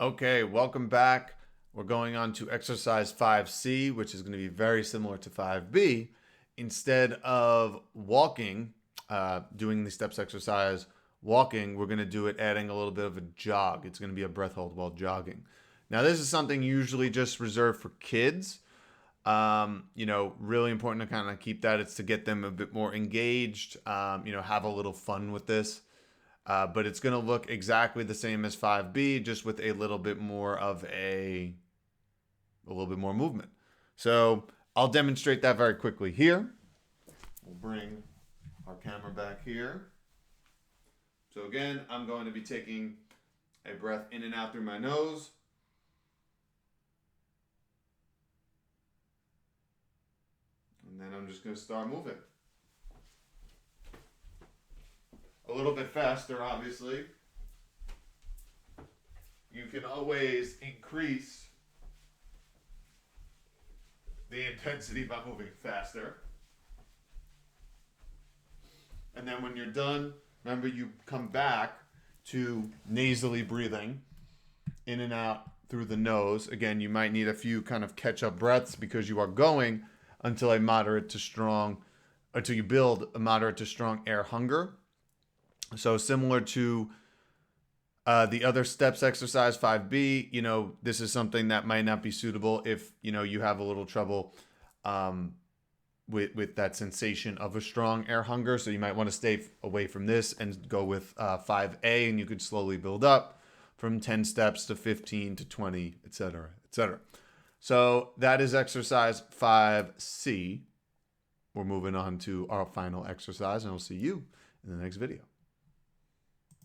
Okay, welcome back. We're going on to exercise 5C, which is going to be very similar to 5B. Instead of walking, doing the steps exercise, walking, we're going to do it adding a little bit of a jog. It's going to be a breath hold while jogging. Now, this is something usually just reserved for kids. Really important to kind of keep that. It's to get them a bit more engaged, have a little fun with this. But it's going to look exactly the same as 5B, just with a little bit more of a little bit more movement. So I'll demonstrate that very quickly here. We'll bring our camera back here. So again, I'm going to be taking a breath in and out through my nose. And then I'm just going to start moving. A little bit faster, obviously. You can always increase the intensity by moving faster. And then when you're done, remember you come back to nasally breathing in and out through the nose. Again, you might need a few kind of catch-up breaths because you are going until you build a moderate to strong air hunger. So similar to the other steps exercise 5B, this is something that might not be suitable if, you have a little trouble with that sensation of a strong air hunger. So you might want to stay away from this and go with 5A, and you could slowly build up from 10 steps to 15 to 20, etc., etc. So that is exercise 5C. We're moving on to our final exercise, and I'll see you in the next video.